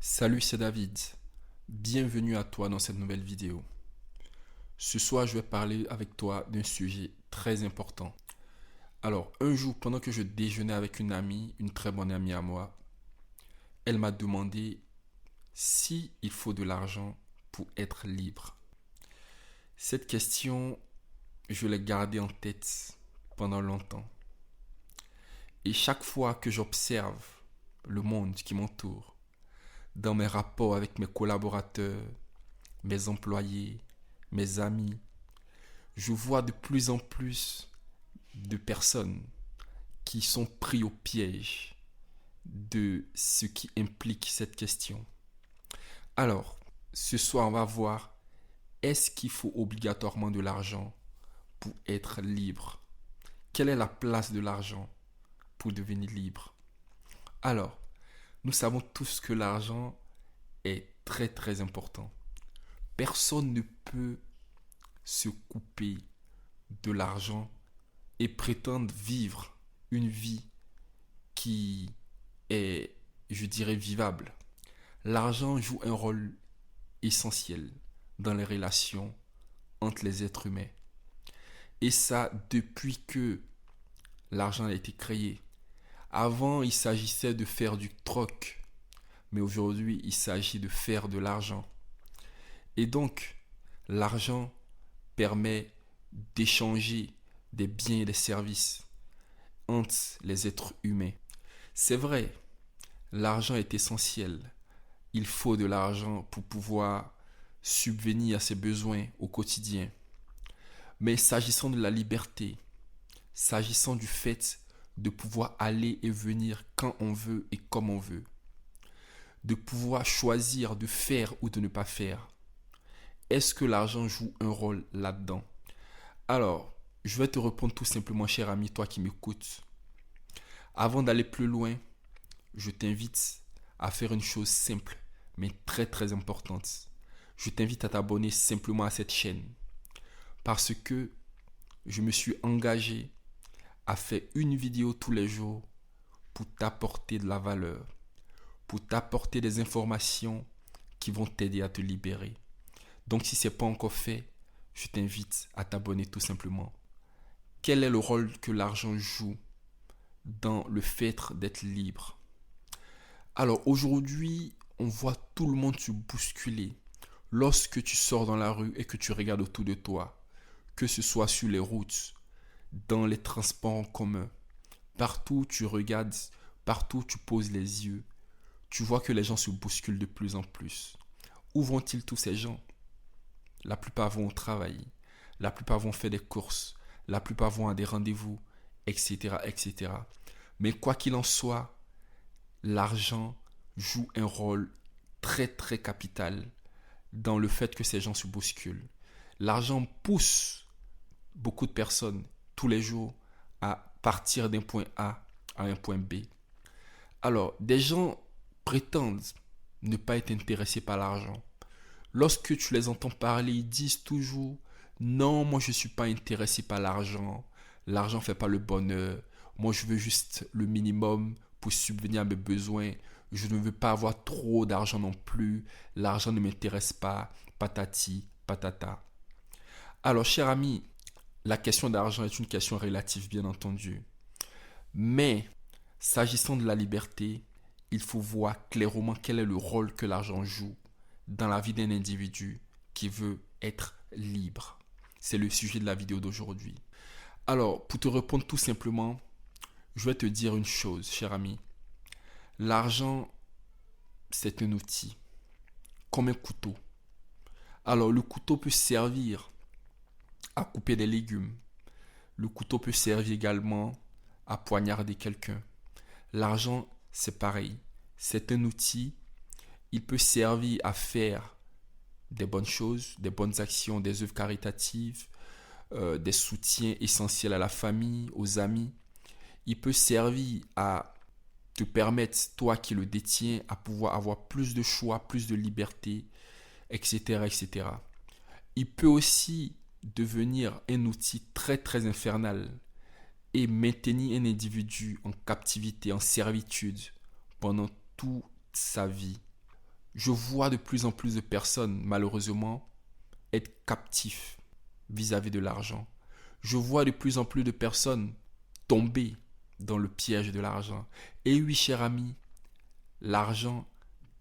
Salut, c'est David. Bienvenue à toi dans cette nouvelle vidéo. Ce soir, je vais parler avec toi d'un sujet très important. Alors, un jour, pendant que je déjeunais avec une amie, une très bonne amie à moi, elle m'a demandé si il faut de l'argent pour être libre. Cette question, je l'ai gardée en tête pendant longtemps. Et chaque fois que j'observe le monde qui m'entoure, dans mes rapports avec mes collaborateurs, mes employés, mes amis, je vois de plus en plus de personnes qui sont pris au piège de ce qui implique cette question. Alors, ce soir, on va voir, est-ce qu'il faut obligatoirement de l'argent pour être libre? Quelle est la place de l'argent pour devenir libre? Alors, nous savons tous que l'argent est très très important. Personne ne peut se couper de l'argent et prétendre vivre une vie qui est, je dirais, vivable. L'argent joue un rôle essentiel dans les relations entre les êtres humains. Et ça, depuis que l'argent a été créé. Avant, il s'agissait de faire du troc, mais aujourd'hui, il s'agit de faire de l'argent. Et donc, l'argent permet d'échanger des biens et des services entre les êtres humains. C'est vrai, l'argent est essentiel. Il faut de l'argent pour pouvoir subvenir à ses besoins au quotidien. Mais s'agissant de la liberté, s'agissant du fait de pouvoir aller et venir quand on veut et comme on veut, de pouvoir choisir de faire ou de ne pas faire, est-ce que l'argent joue un rôle là-dedans? Alors, je vais te répondre tout simplement, cher ami, toi qui m'écoutes. Avant d'aller plus loin, je t'invite à faire une chose simple, mais très très importante. Je t'invite à t'abonner simplement à cette chaîne. Parce que je me suis engagé à faire une vidéo tous les jours pour t'apporter de la valeur, pour t'apporter des informations qui vont t'aider à te libérer. Donc si ce n'est pas encore fait, je t'invite à t'abonner tout simplement. Quel est le rôle que l'argent joue dans le fait d'être libre? Alors aujourd'hui, on voit tout le monde se bousculer. Lorsque tu sors dans la rue et que tu regardes autour de toi, que ce soit sur les routes, dans les transports en commun, partout où tu regardes, partout où tu poses les yeux, tu vois que les gens se bousculent de plus en plus. Où vont-ils tous ces gens? La plupart vont au travail, la plupart vont faire des courses, la plupart vont à des rendez-vous, etc., etc. Mais quoi qu'il en soit, l'argent joue un rôle très très capital dans le fait que ces gens se bousculent. L'argent pousse beaucoup de personnes tous les jours à partir d'un point A à un point B. Alors, des gens prétendent ne pas être intéressés par l'argent. Lorsque tu les entends parler, ils disent toujours non, moi je ne suis pas intéressé par l'argent. L'argent ne fait pas le bonheur. Moi je veux juste le minimum pour subvenir à mes besoins. Je ne veux pas avoir trop d'argent non plus. L'argent ne m'intéresse pas. Patati, patata. Alors, cher ami, la question d'argent est une question relative, bien entendu. Mais, s'agissant de la liberté, il faut voir clairement quel est le rôle que l'argent joue dans la vie d'un individu qui veut être libre. C'est le sujet de la vidéo d'aujourd'hui. Alors, pour te répondre tout simplement, je vais te dire une chose, cher ami. L'argent, c'est un outil, comme un couteau. Alors, le couteau peut servir à couper des légumes. Le couteau peut servir également à poignarder quelqu'un. L'argent, c'est pareil. C'est un outil. Il peut servir à faire des bonnes choses, des bonnes actions, des œuvres caritatives, des soutiens essentiels à la famille, aux amis. Il peut servir à te permettre, toi qui le détiens, à pouvoir avoir plus de choix, plus de liberté, etc., etc. Il peut aussi devenir un outil très très infernal et maintenir un individu en captivité, en servitude pendant toute sa vie. Je vois de plus en plus de personnes, malheureusement, être captifs vis-à-vis de l'argent. Je vois de plus en plus de personnes tomber dans le piège de l'argent. Et oui, cher ami, l'argent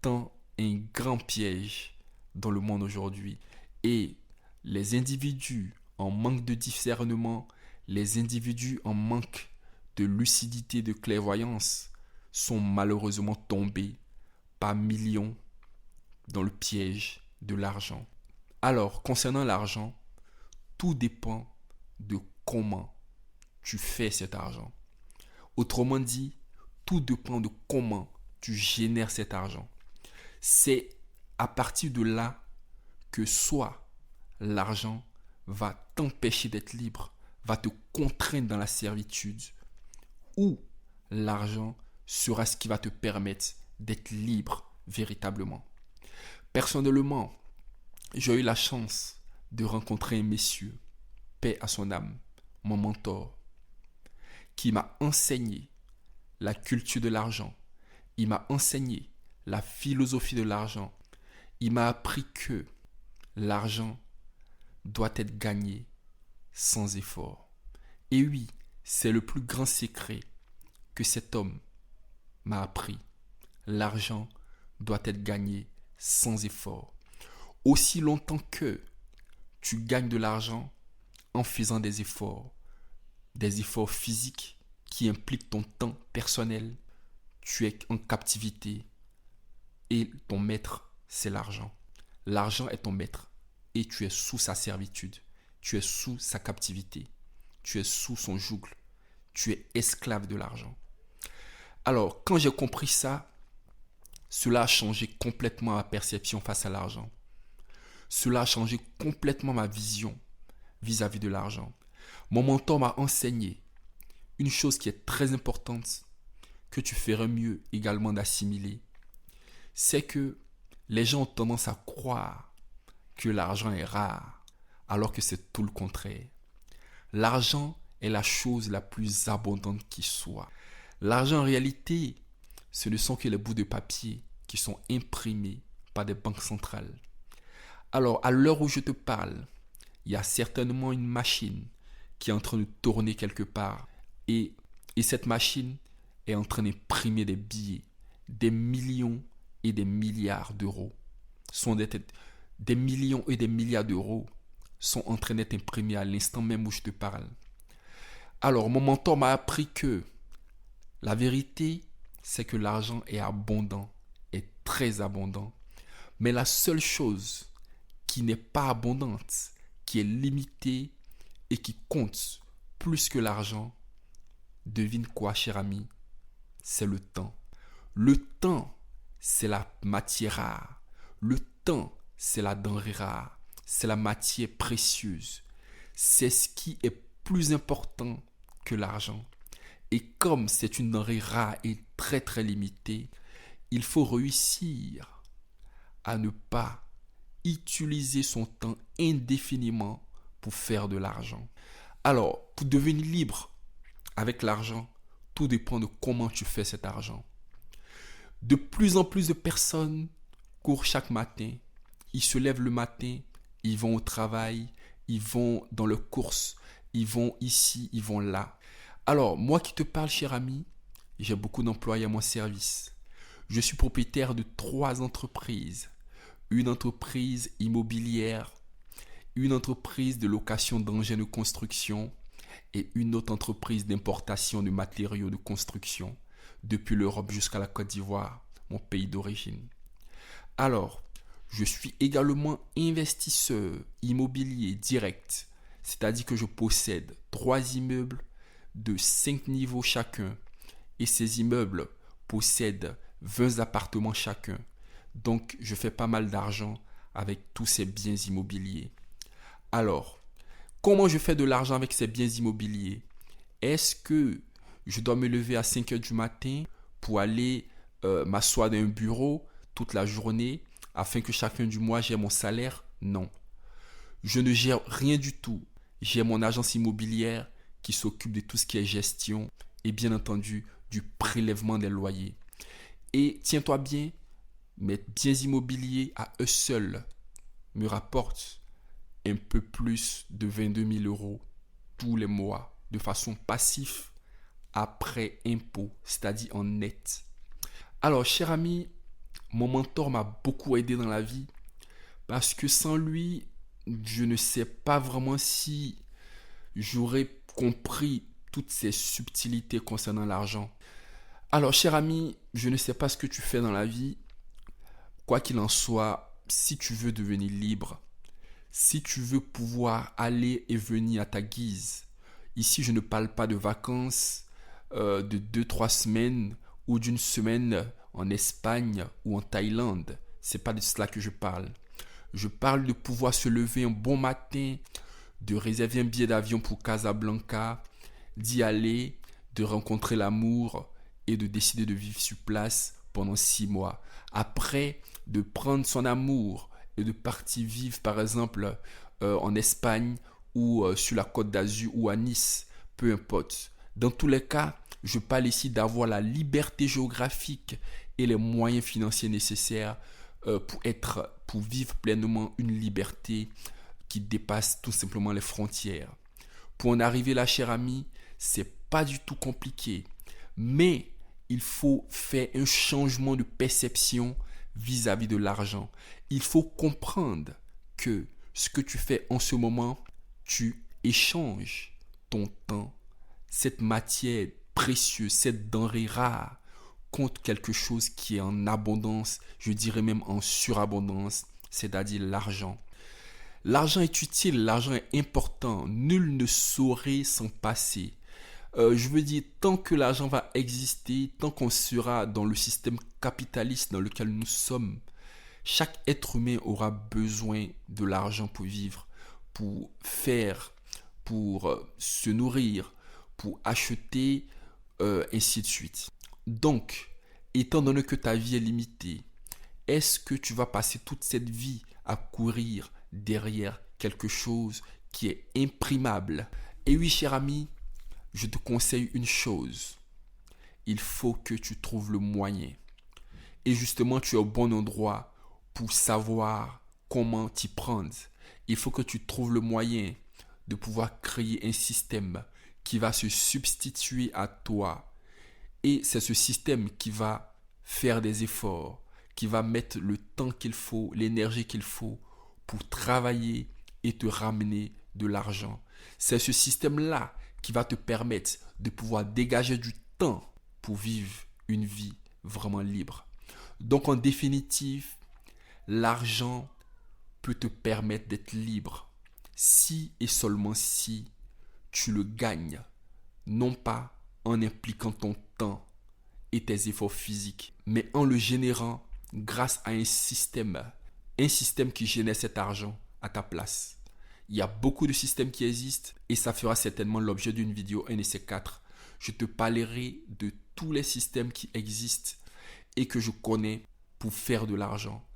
tend un grand piège dans le monde aujourd'hui. Et les individus en manque de discernement, les individus en manque de lucidité, de clairvoyance, sont malheureusement tombés par millions dans le piège de l'argent. Alors, concernant l'argent, tout dépend de comment tu fais cet argent. Autrement dit, tout dépend de comment tu génères cet argent. C'est à partir de là que soit l'argent va t'empêcher d'être libre, va te contraindre dans la servitude, ou l'argent sera ce qui va te permettre d'être libre véritablement. Personnellement, j'ai eu la chance de rencontrer un monsieur, paix à son âme, mon mentor, qui m'a enseigné la culture de l'argent. Il m'a enseigné la philosophie de l'argent. Il m'a appris que l'argent doit être gagné sans effort. Et oui, c'est le plus grand secret que cet homme m'a appris. L'argent doit être gagné sans effort. Aussi longtemps que tu gagnes de l'argent en faisant des efforts physiques qui impliquent ton temps personnel, tu es en captivité et ton maître, c'est l'argent. L'argent est ton maître et tu es sous sa servitude, tu es sous sa captivité, tu es sous son joug, tu es esclave de l'argent. Alors, quand j'ai compris ça, cela a changé complètement ma perception face à l'argent. Cela a changé complètement ma vision vis-à-vis de l'argent. Mon mentor m'a enseigné une chose qui est très importante, que tu ferais mieux également d'assimiler, c'est que les gens ont tendance à croire que l'argent est rare, alors que c'est tout le contraire. L'argent est la chose la plus abondante qui soit. L'argent en réalité, ce ne sont que les bouts de papier qui sont imprimés par des banques centrales. Alors, à l'heure où je te parle, il y a certainement une machine qui est en train de tourner quelque part. Et cette machine est en train d'imprimer des billets, des millions et des milliards d'euros. Des millions et des milliards d'euros sont en train d'être imprimés à l'instant même où je te parle. Alors, mon mentor m'a appris que la vérité, c'est que l'argent est abondant, est très abondant. Mais la seule chose qui n'est pas abondante, qui est limitée et qui compte plus que l'argent, devine quoi, cher ami? C'est le temps. Le temps, c'est la matière rare. Le temps, c'est la denrée rare. C'est la matière précieuse. C'est ce qui est plus important que l'argent. Et comme c'est une denrée rare et très très limitée, il faut réussir à ne pas utiliser son temps indéfiniment pour faire de l'argent. Alors, pour devenir libre avec l'argent, tout dépend de comment tu fais cet argent. De plus en plus de personnes courent chaque matin. Ils se lèvent le matin, ils vont au travail, ils vont dans leurs courses, ils vont ici, ils vont là. Alors, moi qui te parle, cher ami, j'ai beaucoup d'employés à mon service. Je suis propriétaire de 3 entreprises. Une entreprise immobilière, une entreprise de location d'engins de construction et une autre entreprise d'importation de matériaux de construction depuis l'Europe jusqu'à la Côte d'Ivoire, mon pays d'origine. Alors, je suis également investisseur immobilier direct, c'est-à-dire que je possède 3 immeubles de 5 niveaux chacun et ces immeubles possèdent 20 appartements chacun. Donc, je fais pas mal d'argent avec tous ces biens immobiliers. Alors, comment je fais de l'argent avec ces biens immobiliers? Est-ce que je dois me lever à 5 heures du matin pour aller m'asseoir dans un bureau toute la journée afin que chacun du mois j'ai mon salaire? Non. Je ne gère rien du tout. J'ai mon agence immobilière qui s'occupe de tout ce qui est gestion et bien entendu du prélèvement des loyers. Et tiens-toi bien, mes biens immobiliers à eux seuls me rapportent un peu plus de 22 000 euros tous les mois de façon passive après impôt, c'est-à-dire en net. Alors, cher ami, mon mentor m'a beaucoup aidé dans la vie parce que sans lui, je ne sais pas vraiment si j'aurais compris toutes ces subtilités concernant l'argent. Alors, cher ami, je ne sais pas ce que tu fais dans la vie. Quoi qu'il en soit, si tu veux devenir libre, si tu veux pouvoir aller et venir à ta guise, ici je ne parle pas de vacances de 2-3 semaines ou d'une semaine en Espagne ou en Thaïlande. C'est pas de cela que je parle. Je parle de pouvoir se lever un bon matin, de réserver un billet d'avion pour Casablanca, d'y aller, de rencontrer l'amour et de décider de vivre sur place pendant 6 mois. Après, de prendre son amour et de partir vivre par exemple en Espagne ou sur la Côte d'Azur ou à Nice, peu importe. Dans tous les cas, je parle ici d'avoir la liberté géographique et les moyens financiers nécessaires pour vivre pleinement une liberté qui dépasse tout simplement les frontières. Pour en arriver là, cher ami, c'est pas du tout compliqué, mais il faut faire un changement de perception vis-à-vis de l'argent. Il faut comprendre que ce que tu fais en ce moment, tu échanges ton temps, cette matière précieuse, cette denrée rare, contre quelque chose qui est en abondance, je dirais même en surabondance, c'est-à-dire l'argent. L'argent est utile, l'argent est important, nul ne saurait s'en passer. Je veux dire, tant que l'argent va exister, tant qu'on sera dans le système capitaliste dans lequel nous sommes, chaque être humain aura besoin de l'argent pour vivre, pour faire, pour se nourrir, pour acheter, ainsi de suite. Donc, étant donné que ta vie est limitée, est-ce que tu vas passer toute cette vie à courir derrière quelque chose qui est imprimable? Et oui, cher ami, je te conseille une chose. Il faut que tu trouves le moyen. Et justement, tu es au bon endroit pour savoir comment t'y prendre. Il faut que tu trouves le moyen de pouvoir créer un système qui va se substituer à toi. Et c'est ce système qui va faire des efforts, qui va mettre le temps qu'il faut, l'énergie qu'il faut pour travailler et te ramener de l'argent. C'est ce système-là qui va te permettre de pouvoir dégager du temps pour vivre une vie vraiment libre. Donc en définitive, l'argent peut te permettre d'être libre si et seulement si tu le gagnes, non pas en impliquant ton temps et tes efforts physiques, mais en le générant grâce à un système qui génère cet argent à ta place. Il y a beaucoup de systèmes qui existent et ça fera certainement l'objet d'une vidéo, un de ces 4. Je te parlerai de tous les systèmes qui existent et que je connais pour faire de l'argent.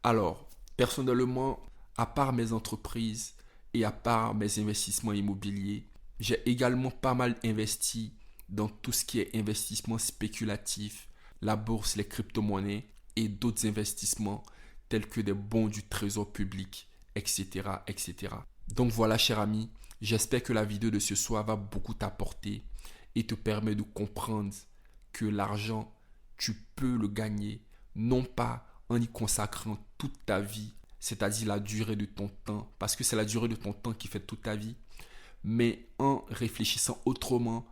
Alors, personnellement, à part mes entreprises et à part mes investissements immobiliers, j'ai également pas mal investi dans tout ce qui est investissement spéculatif, la bourse, les crypto-monnaies et d'autres investissements tels que des bons du trésor public, etc., etc. Donc voilà, cher ami, j'espère que la vidéo de ce soir va beaucoup t'apporter et te permet de comprendre que l'argent, tu peux le gagner, non pas en y consacrant toute ta vie, c'est-à-dire la durée de ton temps, parce que c'est la durée de ton temps qui fait toute ta vie, mais en réfléchissant autrement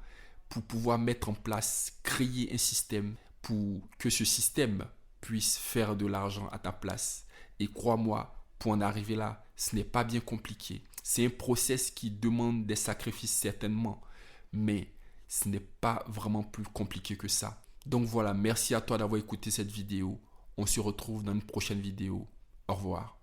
pour pouvoir mettre en place, créer un système pour que ce système puisse faire de l'argent à ta place. Et crois-moi, pour en arriver là, ce n'est pas bien compliqué. C'est un process qui demande des sacrifices certainement, mais ce n'est pas vraiment plus compliqué que ça. Donc voilà, merci à toi d'avoir écouté cette vidéo. On se retrouve dans une prochaine vidéo. Au revoir.